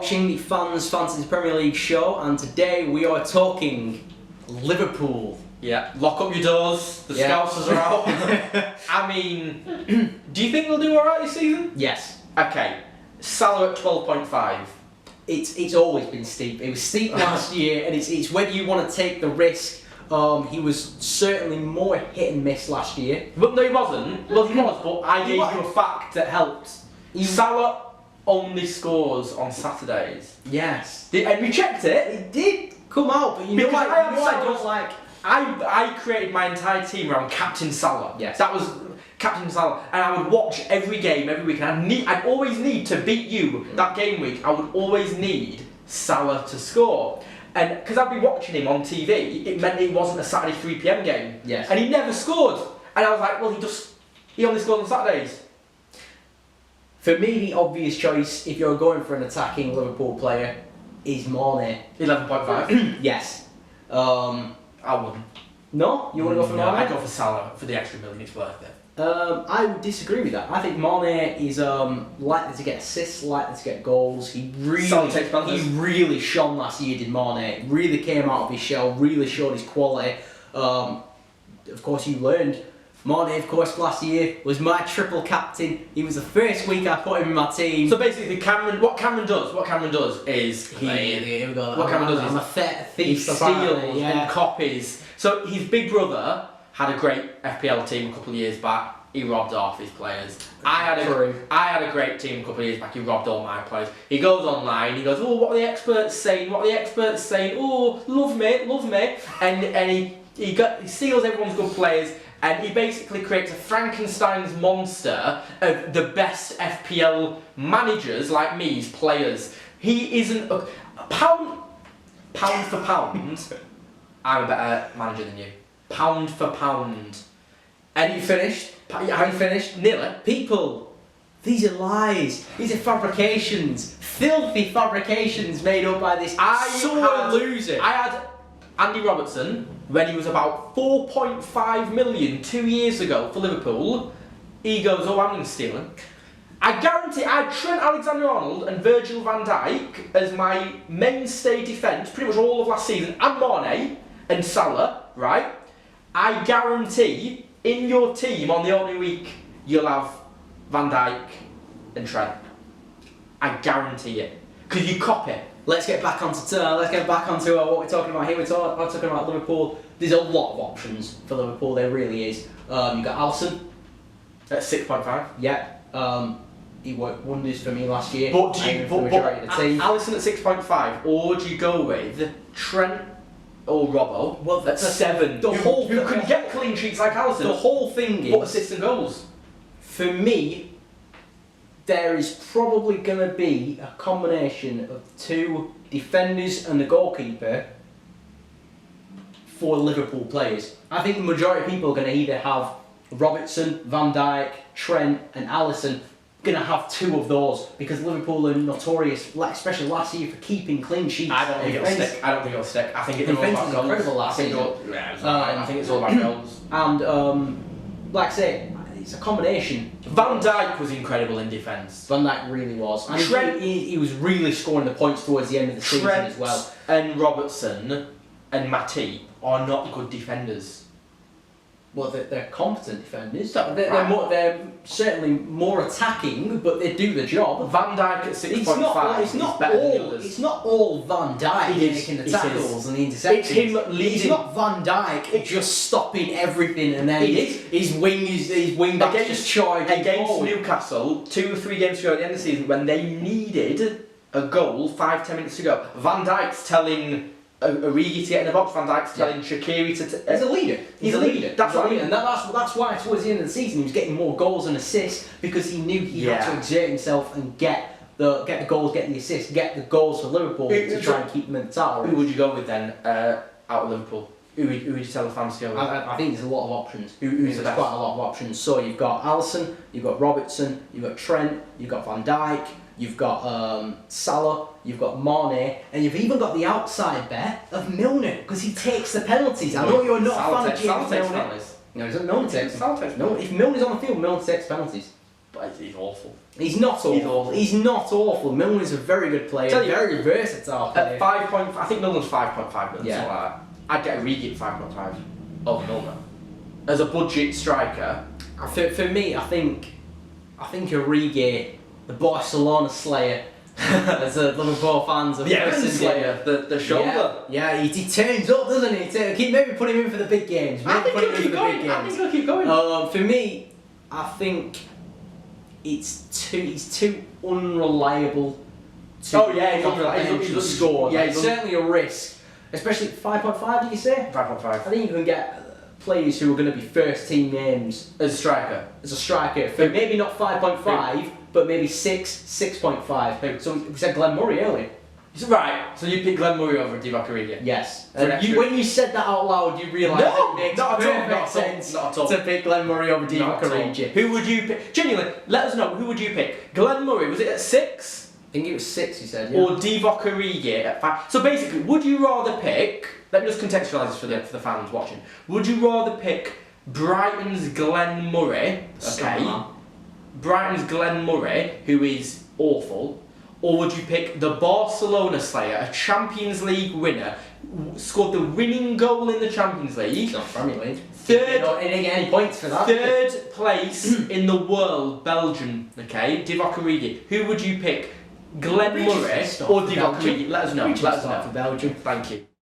watching the Fans Fantasy Premier League show, and today we are talking Liverpool. Yeah, lock up your doors, the Scousers are out. I mean, do you think they'll do alright this season? Yes. Okay, Salah at 12.5. It's always been steep. It was steep last year, and it's whether you want to take the risk. He was certainly more hit and miss last year. But no, he wasn't. Well, he was, but I gave you a fact that helped. Salah only scores on Saturdays. Yes. And we checked it. It did come out, but I don't like. I created my entire team around Captain Salah. Yes. That was Captain Salah, and I would watch every game every week. And I'd always need to beat you that game week. I would always need Salah to score, and because I'd be watching him on TV, it meant it wasn't a Saturday 3 p.m. game. Yes. And he never scored, and I was like, well, he only scores on Saturdays. For me, the obvious choice, if you're going for an attacking Liverpool player, is Mane. 11.5. Yes. I wouldn't. No? You want to go for Mane? I'd go for Salah for the extra million. It's worth it. I would disagree with that. I think Mane is likely to get assists, likely to get goals. He really shone last year, did Mane. Really came out of his shell, really showed his quality. Of course, you learned. Mane, of course, last year was my triple captain. He was the first week I put him in my team. So basically, what Cameron does is here we go. I'm a thief. He steals and copies. So his big brother had a great FPL team a couple of years back. He robbed off his players. I had a great team a couple of years back. He robbed all my players. He goes online. He goes, oh, what are the experts saying? What are the experts saying? Oh, love me. And he steals everyone's good players. And he basically creates a Frankenstein's monster of the best FPL managers like me's players. He isn't a pound for pound. I'm a better manager than you. Pound for pound. And you finished? I haven't finished. Nearly. People, these are lies. These are fabrications. Filthy fabrications made up by this loser. I had Andy Robertson when he was about 4.5 million 2 years ago for Liverpool. He goes, oh, I'm going to steal him. I guarantee I had Trent Alexander-Arnold and Virgil van Dijk as my mainstay defence pretty much all of last season, and Mane and Salah, right? I guarantee in your team on the opening week you'll have Van Dijk and Trent. I guarantee it. Because you copy. Let's get back onto what we're talking about here. We're talking about Liverpool. There's a lot of options for Liverpool. There really is. You've got Alisson at 6.5. Yeah. He worked wonders for me last year. But Alisson at 6.5, or do you go with Trent or Robbo? Well, at 7. Who can get clean sheets like Alisson? The whole thing is. What assists and goals? For me, there is probably going to be a combination of two defenders and the goalkeeper for Liverpool players. I think the majority of people are going to either have Robertson, Van Dijk, Trent and Alisson. Going to have two of those because Liverpool are notorious, especially last year, for keeping clean sheets. I don't think it'll stick. I think it's all about goals. Incredible last season. I think it's all about goals. And like I say, it's a combination. Van Dijk was incredible in defence. Van Dijk really was. And Trent, he was really scoring the points towards the end of the season as well. And Robertson and Matip are not good defenders. Well, they're competent defenders. They're certainly more attacking, but they do the job. Van Dijk at 6.5 is better than the others. It's not all Van Dijk making the tackles and the interceptions. It's him leading. It's not Van Dijk just stopping everything and then his wing backs just charging against forward. Newcastle 2 or 3 games ago at the end of the season when they needed a goal 5-10 minutes to go. Van Dijk's telling Origi to get in the box. Van Dijk's telling Shaqiri to. He's a leader. He's a leader. That's what I mean. And that's why towards the end of the season he was getting more goals and assists because he knew he had to exert himself and get the goals, get the assists, get the goals for Liverpool to try and keep them in the title. Who would you go with then out of Liverpool? Who would you tell the fans to go with? I think there's a lot of options. Who's the best? Quite a lot of options. So you've got Alisson, you've got Robertson, you've got Trent, you've got Van Dijk. You've got Salah, you've got Mane, and you've even got the outside bet of Milner because he takes the penalties. I know you're not a fan of James Milner. No, Milner takes them. No, if Milner's on the field, Milner takes penalties. But he's awful. He's not awful. He's not awful. Milner's a very good player, very versatile player. At 5 point, I think Milner's 5.5 million, Yeah. something like that. I'd get Origi at 5.5 over Milner. As a budget striker. For me, I think Origi, the Barcelona slayer, as the Liverpool fans have Slayer, the shoulder. Yeah, he turns up, doesn't he? Maybe put him in for the big games. I think he'll keep going. For me, I think he's too unreliable. He's unreliable. He's score. Yeah, it's certainly a risk, especially 5.5. Did you say? 5.5. I think you can get players who are going to be first team names As a striker. For maybe not 5.5, but maybe 6.5. So we said Glenn Murray earlier. Right, so you pick Glenn Murray over Divock Origi? Yes. When you said that out loud, you realised it makes perfect sense to pick Glenn Murray over Divock Origi. Who would you pick? Genuinely, let us know, who would you pick? Glenn Murray, was it at 6? I think it was 6, you said, yeah. Or Divock Origi at 5? So basically, would you rather pick, let me just contextualise this for the fans watching, would you rather pick Brighton's Glenn Murray, Brighton's Glenn Murray, who is awful, or would you pick the Barcelona slayer, a Champions League winner, scored the winning goal in the Champions League? It's not Premier League. He didn't get any points for that. Third place in the world, Belgium, Divock Origi. Who would you pick? Glenn Murray or Divock Origi? Let us know. For Belgium. Thank you.